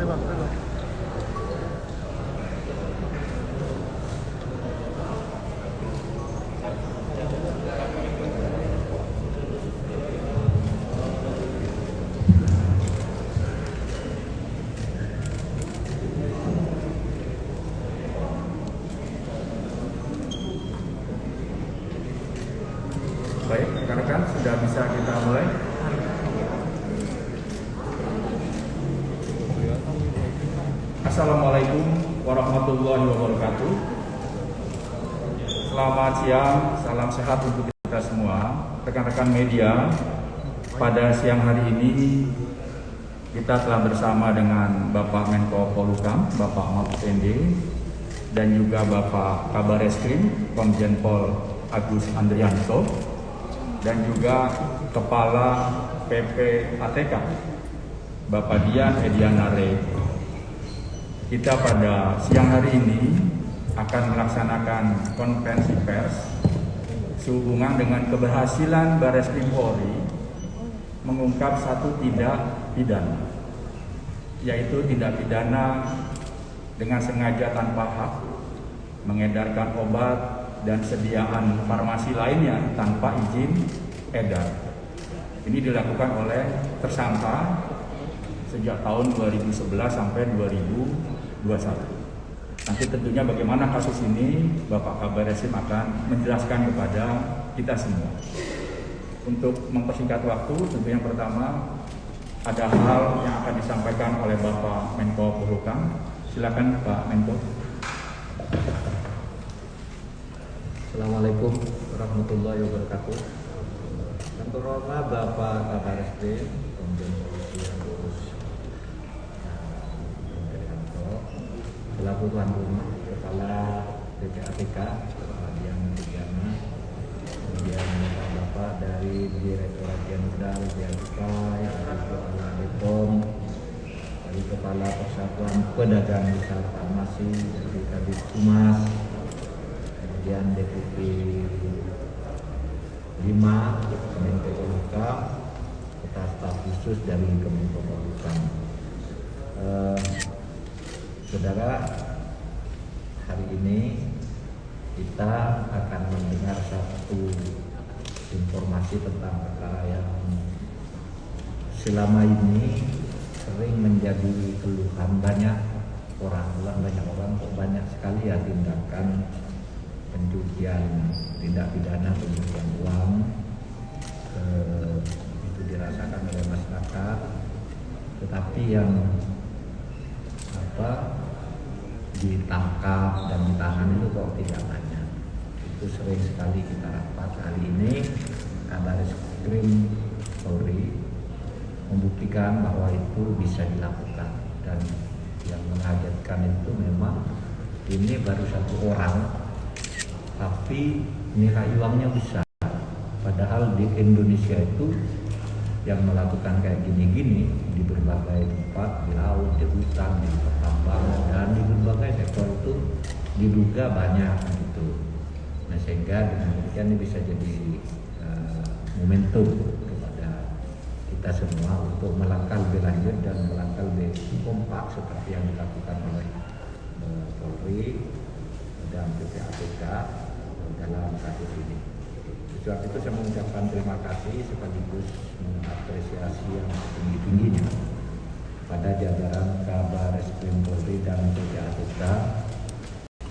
Baik, rekan-rekan, sudah bisa kita mulai. Assalamualaikum warahmatullahi wabarakatuh. Selamat siang, salam sehat untuk kita semua. Rekan-rekan media, pada siang hari ini kita telah bersama dengan Bapak Menko Polhukam, Bapak Mahfud MD, dan juga Bapak Kabar Eskrim, Komjen Pol Agus Andrianto, dan juga Kepala PPATK, Bapak Dian Edianare. Kita pada siang hari ini akan melaksanakan konferensi pers sehubungan dengan keberhasilan Bareskrim Polri mengungkap satu tindak pidana, yaitu tindak pidana dengan sengaja tanpa hak mengedarkan obat dan sediaan farmasi lainnya tanpa izin edar. Ini dilakukan oleh tersangka sejak tahun 2011 sampai 2021. Nanti tentunya bagaimana kasus ini Bapak Kabar Eskrim akan menjelaskan kepada kita semua. Untuk mempersingkat waktu, tentu yang pertama ada hal yang akan disampaikan oleh Bapak Menko Polhukam. Silakan Pak Menko. Assalamualaikum warahmatullahi wabarakatuh. Yang terhormat Bapak Kabar Eskrim, Komjen Polisi Agus Andrianto, selaku tuan rumah Kepala PPATK, Bapak Dian Ediana, kemudian Bapak dari Direktorat Jenderal Bea Cukai, dari Kepala BPOM, dari Kepala Persatuan Pedagang Usaha Farmasi, dari Kabid Humas, kemudian Deputi 5 Menko Polhukam, serta staf khusus dari Kemenko Polhukam. Saudara, hari ini kita akan mendengar satu informasi tentang perkara yang selama ini sering menjadi keluhan banyak orang kok banyak sekali ya tindakan pencucian, tindak pidana pencucian uang itu dirasakan oleh masyarakat, tetapi yang ditangkap dan ditahan itu kok tidak banyak. Itu sering sekali kita rapat. Kali ini Kabar Eskrim Polri membuktikan bahwa itu bisa dilakukan, dan yang mengagetkan itu memang ini baru satu orang, tapi nilai uangnya besar. Padahal di Indonesia itu yang melakukan kayak gini-gini di berbagai tempat, di laut, di hutan, di pertambangan, dan di berbagai sektor itu diduga banyak gitu. Nah, sehingga dengan demikian ini bisa jadi momentum kepada kita semua untuk melangkah lebih lanjut dan melangkah lebih kompak seperti yang dilakukan oleh Polri dan PPATK dalam kasus ini. Sebab itu saya mengucapkan terima kasih sekaligus mengapresiasi yang tinggi-tingginya pada jajaran Kabar Eskrim Polri dan PPATK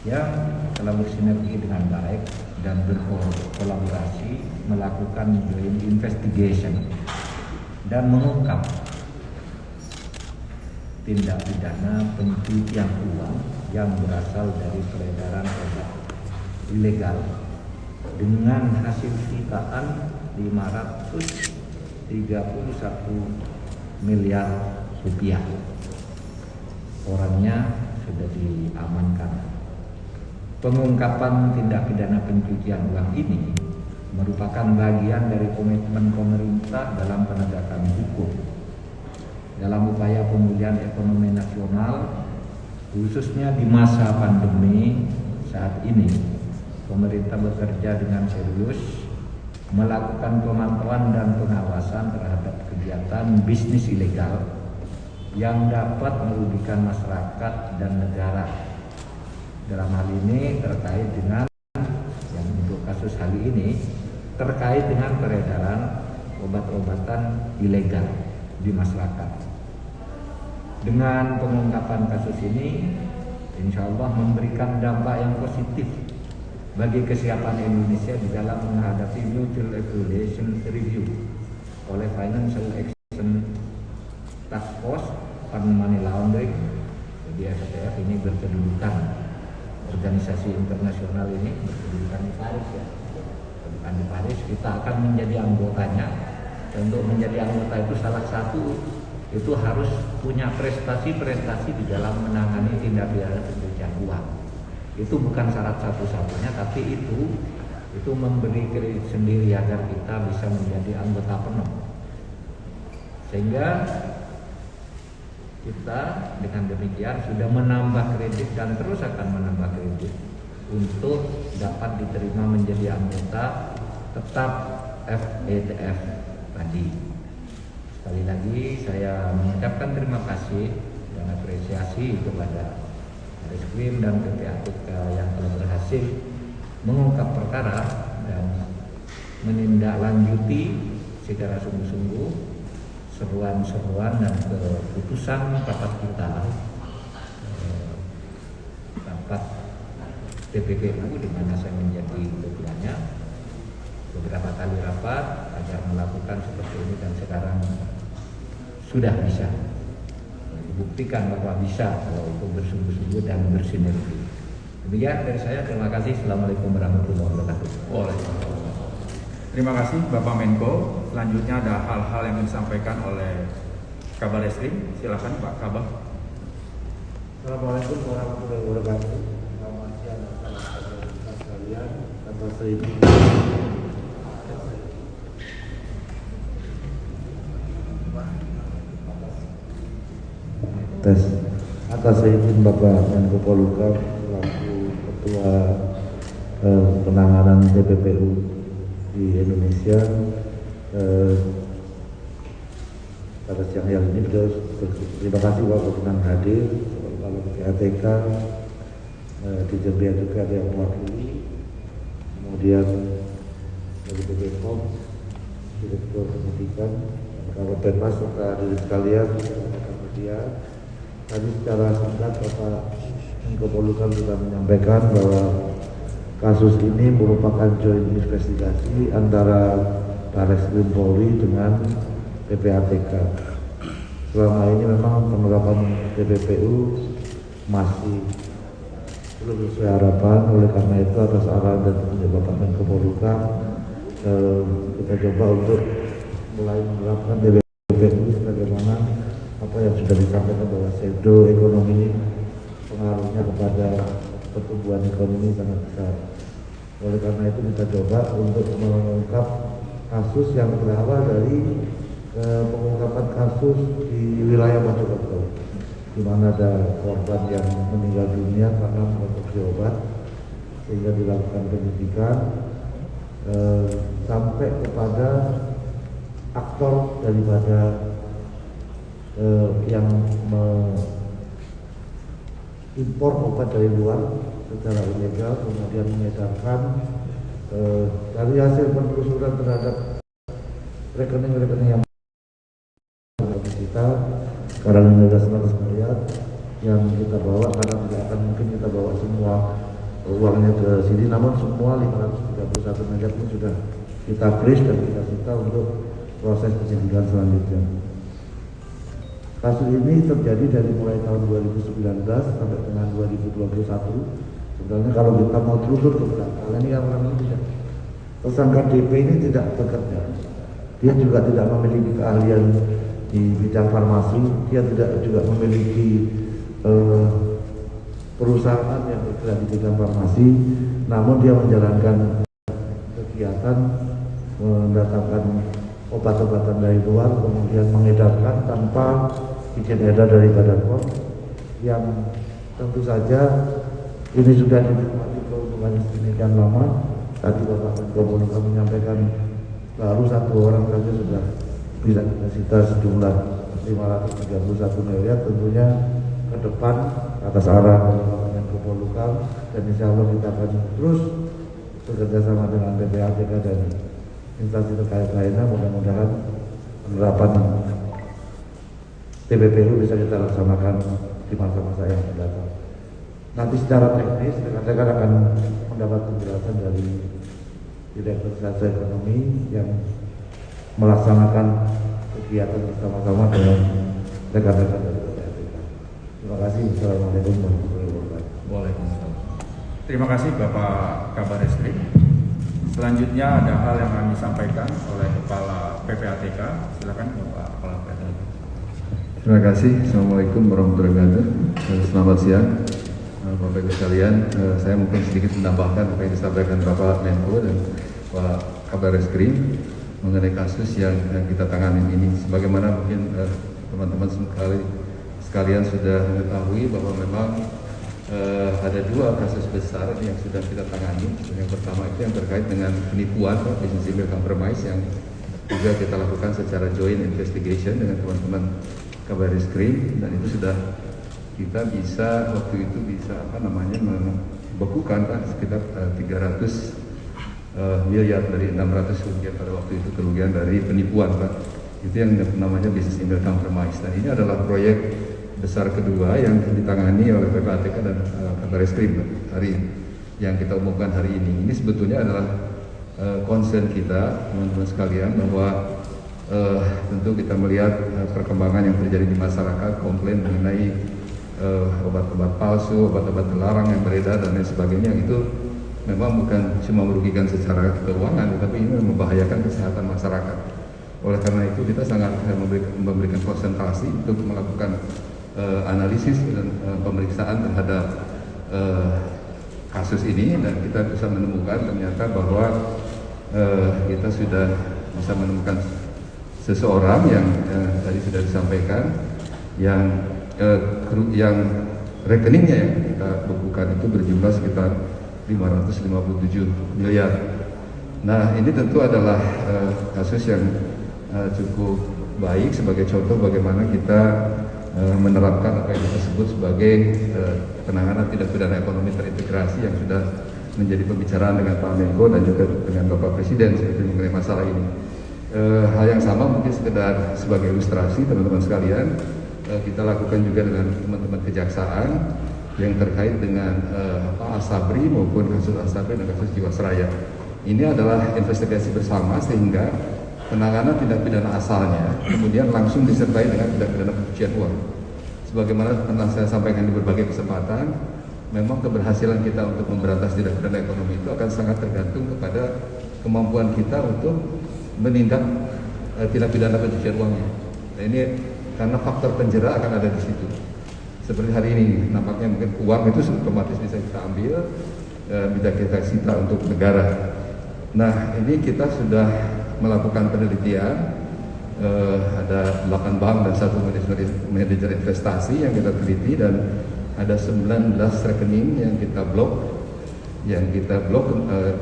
yang telah bersinergi dengan baik dan berkolaborasi melakukan joint investigation dan mengungkap tindak pidana pencucian uang yang berasal dari peredaran obat ilegal dengan hasil sitaan 531 miliar rupiah. Orangnya sudah diamankan. Pengungkapan tindak pidana pencucian uang ini merupakan bagian dari komitmen pemerintah dalam penegakan hukum dalam upaya pemulihan ekonomi nasional, khususnya di masa pandemi saat ini. Pemerintah bekerja dengan serius melakukan pemantauan dan pengawasan terhadap kegiatan bisnis ilegal yang dapat merugikan masyarakat dan negara. Dalam hal ini terkait dengan yang untuk kasus kali ini terkait dengan peredaran obat-obatan ilegal di masyarakat. Dengan pengungkapan kasus ini, insya Allah memberikan dampak yang positif bagi kesiapan Indonesia di dalam menghadapi Mutual Evaluation Review oleh Financial Action Task Force on Money Laundering. Jadi FATF ini berkedudukan, organisasi internasional ini berkedudukan di Paris ya. Berkedudukan di Paris, kita akan menjadi anggotanya. Dan untuk menjadi anggota itu salah satu itu harus punya prestasi-prestasi di dalam menangani tindak pidana pencucian uang. Itu bukan syarat satu-satunya, tapi itu memberi kredit sendiri agar kita bisa menjadi anggota penuh. Sehingga kita dengan demikian sudah menambah kredit dan terus akan menambah kredit untuk dapat diterima menjadi anggota tetap FATF tadi. Sekali lagi saya mengucapkan terima kasih dan apresiasi kepada Reskrim dan PPATK yang telah berhasil mengungkap perkara dan menindaklanjuti secara sungguh-sungguh seruan-seruan dan keputusan rapat kita, rapat TPPU di mana saya menjadi ketuanya. Beberapa kali rapat agar melakukan seperti ini dan sekarang sudah bisa dibuktikan bahwa bisa kalau itu bersungguh-sungguh dan bersinergi. Demikian dari saya, terima kasih. Assalamualaikum warahmatullahi wabarakatuh. Waalaikumsalam. Terima kasih Bapak Menko. Selanjutnya ada hal-hal yang disampaikan oleh Kabar Eskrim. Silakan Pak Kabar. Assalamualaikum warahmatullahi wabarakatuh. Selamat siang rekan-rekan sekalian. Atas izin atas izin Bapak Menko Polhukam selaku Ketua Penanganan TPPU di Indonesia, pada siang hari ini terima kasih Bapak berkenan hadir. Lalu PPATK di Bea Cukai yang mewakili, kemudian dari BPOM, Direktur Pendidikan, Kalau Penmas serta hadirin sekalian, kemudian tadi secara singkat Bapak Menko Polhukam sudah menyampaikan bahwa kasus ini merupakan joint investigasi antara Barreskrim Polri dengan PPATK. Selama ini memang penerapan TPPU masih belum sesuai harapan, oleh karena itu atas arahan dan petunjuk Bapak Menko Polhukam kita coba untuk mulai menerapkan TPPU sebagaimana apa yang sudah disampaikan bahwa pseudo ekonomi ini pengaruhnya kepada pertumbuhan ekonomi sangat besar. Oleh karena itu kita coba untuk mengungkap kasus yang berawal dari pengungkapan kasus di wilayah Mojokerto, di mana ada korban yang meninggal dunia karena mengkonsumsi obat, sehingga dilakukan penyidikan sampai kepada aktor daripada yang mengimpor obat dari luar secara ilegal, kemudian mengedarkan. Dari hasil penelusuran terhadap rekening-rekening yang kita sekarang ini ada 100 miliar yang kita bawa, karena tidak akan mungkin kita bawa semua uangnya ke sini, namun semua 531 miliar ini sudah kita freeze dan kita sita untuk proses penyidikan selanjutnya. Kasus ini terjadi dari mulai tahun 2019 sampai dengan 2021. Sebenarnya kalau kita mau telusur ke belakang, ini yang orang tidak, tersangka DP ini tidak bekerja, dia juga tidak memiliki keahlian di bidang farmasi, dia tidak juga memiliki perusahaan yang bergerak di bidang farmasi, namun dia menjalankan kegiatan mendatangkan obat-obatan dari luar, kemudian mengedarkan tanpa izin edar dari Badan POM, yang tentu saja ini sudah dinikmati keuntungannya sedemikian lama. Tadi Bapak Menko Polhukam menyampaikan baru 1 orang saja sudah bisa kita sita sejumlah 531 miliar tentunya ke depan atas arahan Bapak Menko Polhukam, dan insya Allah kita akan terus bekerja sama dengan PPATK dan instansi terkait lainnya. Mudah-mudahan penerapan TPPU bisa kita laksanakan di masa-masa yang akan datang. Nanti secara teknis rekan-rekan akan mendapat penjelasan dari Direktur Jasa Ekonomi yang melaksanakan kegiatan bersama-sama dengan rekan-rekan dari PPATK. Terima kasih. Assalamualaikum warahmatullahi wabarakatuh. Waalaikumsalam. Terima kasih Bapak Kabar Eskrim. Selanjutnya ada hal yang akan disampaikan oleh Kepala PPATK. Silakan Bapak Kepala PPATK. Terima kasih. Assalamualaikum warahmatullahi wabarakatuh. Selamat siang, Bapak Ibu sekalian. Saya mungkin sedikit menambahkan apa yang disampaikan Bapak Menko dan Pak Kabar Eskrim mengenai kasus yang kita tangani ini. Sebagaimana mungkin teman-teman sekalian sudah mengetahui bahwa memang ada dua kasus besar yang sudah kita tangani. Yang pertama itu yang terkait dengan penipuan business email compromise yang juga kita lakukan secara joint investigation dengan teman-teman Kabar Eskrim, dan itu sudah kita bisa waktu itu bisa membekukan sekitar 300 miliar dari 600 rupiah pada waktu itu kerugian dari penipuan Pak. Itu yang namanya business email compromise, dan ini adalah proyek besar kedua yang ditangani oleh PPATK dan Kabar Eskrim hari yang kita umumkan hari ini. Ini sebetulnya adalah concern kita teman-teman sekalian bahwa tentu kita melihat perkembangan yang terjadi di masyarakat, komplain mengenai obat-obat palsu, obat-obat terlarang yang beredar dan lain sebagainya. Itu memang bukan cuma merugikan secara keuangan, tetapi ini membahayakan kesehatan masyarakat. Oleh karena itu kita sangat memberikan konsentrasi untuk melakukan analisis dan pemeriksaan terhadap kasus ini, dan kita bisa menemukan ternyata bahwa kita sudah bisa menemukan seseorang yang tadi sudah disampaikan yang rekeningnya yang kita bukukan itu berjumlah sekitar 557 miliar. Nah, ini tentu adalah kasus yang cukup baik sebagai contoh bagaimana kita menerapkan apa yang kita sebut sebagai penanganan tindak pidana ekonomi terintegrasi yang sudah menjadi pembicaraan dengan Pak Menko dan juga dengan Bapak Presiden seperti mengenai masalah ini. Hal yang sama mungkin sekedar sebagai ilustrasi teman-teman sekalian, kita lakukan juga dengan teman-teman kejaksaan yang terkait dengan Asabri maupun kasus Asabri dan kasus Jiwasraya. Ini adalah investigasi bersama sehingga penanganan tindak pidana asalnya kemudian langsung disertai dengan tindak pidana pencucian uang. Sebagaimana pernah saya sampaikan di berbagai kesempatan, memang keberhasilan kita untuk memberantas tindak pidana ekonomi itu akan sangat tergantung kepada kemampuan kita untuk menindak tindak pidana pencucian uangnya. Nah, ini karena faktor penjara akan ada di situ. Seperti hari ini nampaknya mungkin uang itu otomatis bisa kita ambil, bisa kita sita untuk negara. Nah, ini kita sudah melakukan penelitian, ada 8 bank dan 1 manajer investasi yang kita teliti, dan ada 19 rekening yang kita blok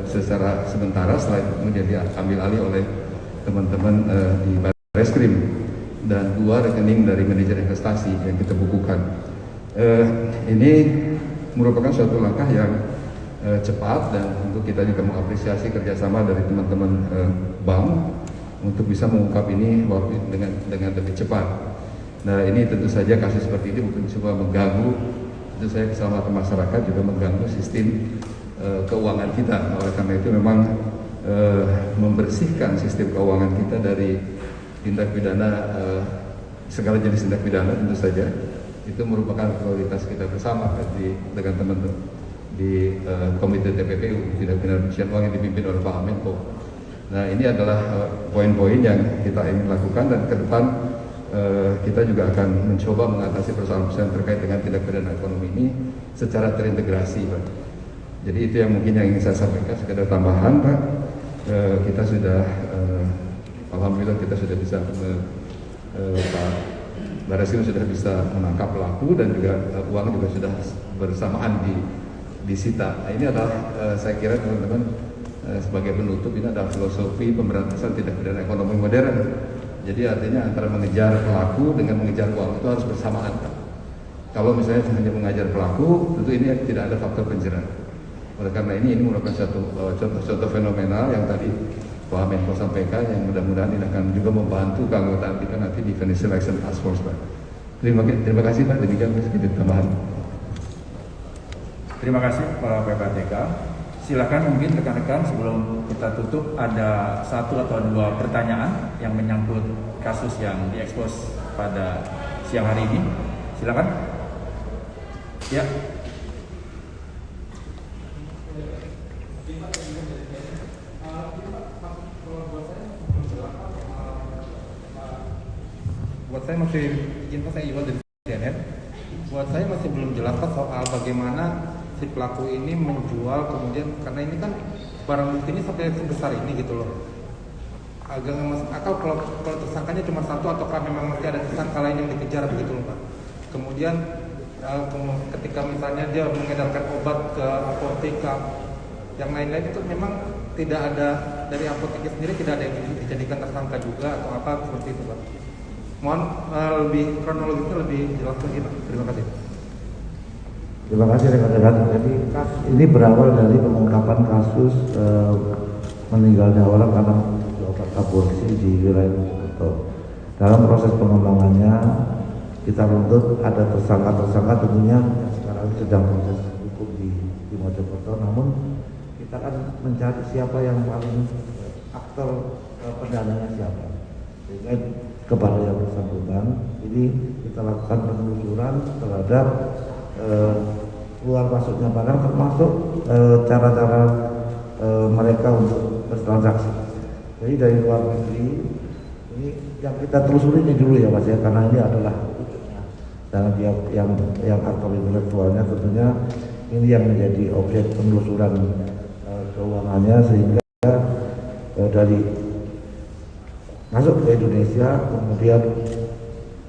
secara sementara, setelah itu kemudian diambil alih oleh teman-teman di Barreskrim, dan 2 rekening dari manajer investasi yang kita bukukan. Ini merupakan suatu langkah yang cepat, dan untuk kita juga mengapresiasi kerjasama dari teman-teman bank untuk bisa mengungkap ini dengan lebih cepat. Nah, ini tentu saja kasus seperti ini bukan cuma mengganggu tentu saja keselamatan masyarakat, juga mengganggu sistem keuangan kita. Oleh karena itu memang membersihkan sistem keuangan kita dari tindak pidana, segala jenis tindak pidana tentu saja itu merupakan prioritas kita bersama dengan teman-teman di Komite TPPU tindak pidana pencucian uang yang dipimpin oleh Pak Menko. Nah, ini adalah poin-poin yang kita ingin lakukan, dan ke depan kita juga akan mencoba mengatasi persoalan-persoalan terkait dengan tindak pidana ekonomi ini secara terintegrasi, Pak. Jadi itu yang mungkin yang ingin saya sampaikan, sekedar tambahan, Pak. Kita sudah alhamdulillah kita sudah bisa Pak Barreskrim sudah bisa menangkap pelaku, dan juga uang juga sudah bersamaan disita. Nah, ini adalah saya kira teman-teman sebagai penutup, ini adalah filosofi pemberantasan tindak pidana ekonomi modern Jadi artinya antara mengejar pelaku dengan mengejar uang itu harus bersamaan. Kalau misalnya hanya mengajar pelaku, tentu ini tidak ada faktor penjara. Oleh karena ini merupakan satu contoh fenomenal yang tadi Pak Menko sampaikan, yang mudah-mudahan ini akan juga membantu keanggotaan kita nanti di Financial Action Task Force, Pak. Terima kasih Pak, demikian sedikit tambahan. Terima kasih Pak PPATK. Silakan mungkin rekan-rekan sebelum kita tutup ada 1 atau 2 pertanyaan yang menyangkut kasus yang diekspos pada siang hari ini. Silakan. Ya. Buat saya masih, izin Pak, saya Iwan dari CNN. Buat saya masih belum jelas Pak soal bagaimana si pelaku ini menjual, kemudian karena ini kan barang buktinya sampai sebesar ini gitu loh. Agak nggak masuk akal kalau tersangkanya cuma 1 ataukah memang masih ada tersangka lain yang dikejar begitu loh Pak. Kemudian ketika misalnya dia mengedarkan obat ke apotek yang lain-lain itu memang tidak ada, dari apoteknya sendiri tidak ada yang dijadikan tersangka juga atau apa seperti itu Pak. Mohon lebih kronologisnya lebih jelas lagi Pak. Terima kasih. Terima kasih rekan-rekan. Jadi ini berawal dari pengungkapan kasus meninggalnya orang karena obat aborsi di wilayah Mojokerto. Dalam proses pengembangannya kita menuntut ada tersangka tentunya yang sekarang sedang proses hukum di Mojokerto. Namun kita akan mencari siapa yang paling aktor pendananya siapa. Sehingga kepada yang bersangkutan ini kita lakukan penelusuran terhadap keluar masuknya barang, termasuk cara-cara mereka untuk bertransaksi. Jadi dari luar negeri ini yang kita telusuri ini dulu ya Mas ya, karena ini adalah dan yang aktor intelektualnya tentunya ini yang menjadi objek penelusuran keuangannya, sehingga dari masuk ke Indonesia, kemudian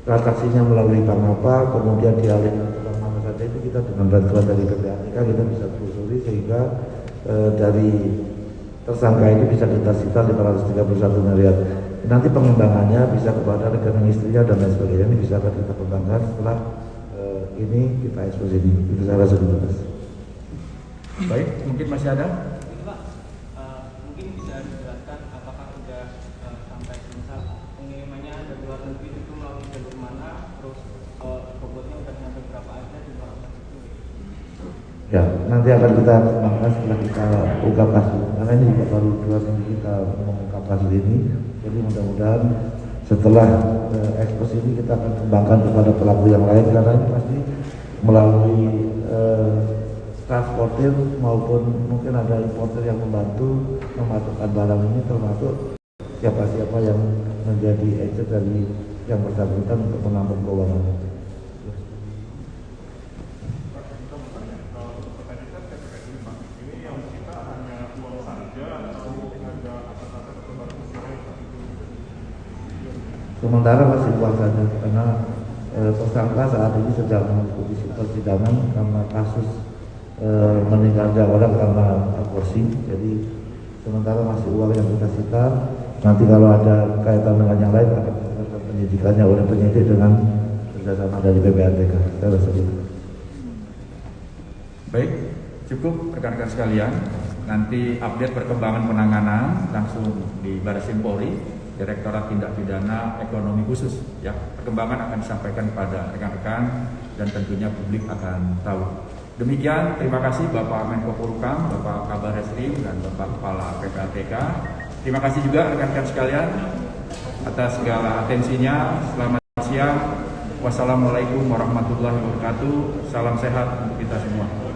transaksinya melalui bank apa, kemudian dialihkan ke bank mana saja, itu kita dengan bantuan dari PPATK kita bisa telusuri, sehingga dari tersangka ini bisa kita sita 531 miliar. Nanti pengembangannya bisa kepada rekening istrinya dan lain sebagainya, ini bisa akan kita kembangkan setelah ini kita ekspos ini. Itu saya rasa dulu Mas. Baik, mungkin masih ada? Mungkin bisa dijelaskan apakah sudah sampai misal pengirimannya dari luar negeri itu melalui jalur mana, terus bobotnya sudah sampai berapa aja di luar negeri? Ya, nanti akan kita kembangkan setelah kita ungkap kasus. Karena ini juga baru 2 minggu kita mengungkap kasus ini. Jadi mudah-mudahan setelah ekspos ini kita akan kembangkan kepada pelaku yang lain, karena ini pasti melalui transportir maupun mungkin ada importer yang membantu memasukkan barang ini, termasuk siapa-siapa yang menjadi agent dari yang bersangkutan untuk menampung keuangan itu. Sementara masih uang saja, karena tersangka saat ini sedang mengikuti persidangan karena kasus meninggalnya orang karena aborsi. Jadi sementara masih uang yang kita sita. Nanti kalau ada kaitan dengan yang lain akan dilakukan penyidikannya oleh penyidik dengan kerjasama dari PPATK. Saya rasa itu. Baik, cukup rekan-rekan sekalian. Nanti update perkembangan penanganan langsung di Barreskrim Polri, Direktorat Tindak Pidana Ekonomi Khusus. Ya, perkembangan akan disampaikan kepada rekan-rekan dan tentunya publik akan tahu. Demikian, terima kasih Bapak Menko Polhukam, Bapak Kabar Reskrim, dan Bapak Kepala PPATK. Terima kasih juga rekan-rekan sekalian atas segala atensinya. Selamat siang. Wassalamualaikum warahmatullahi wabarakatuh. Salam sehat untuk kita semua.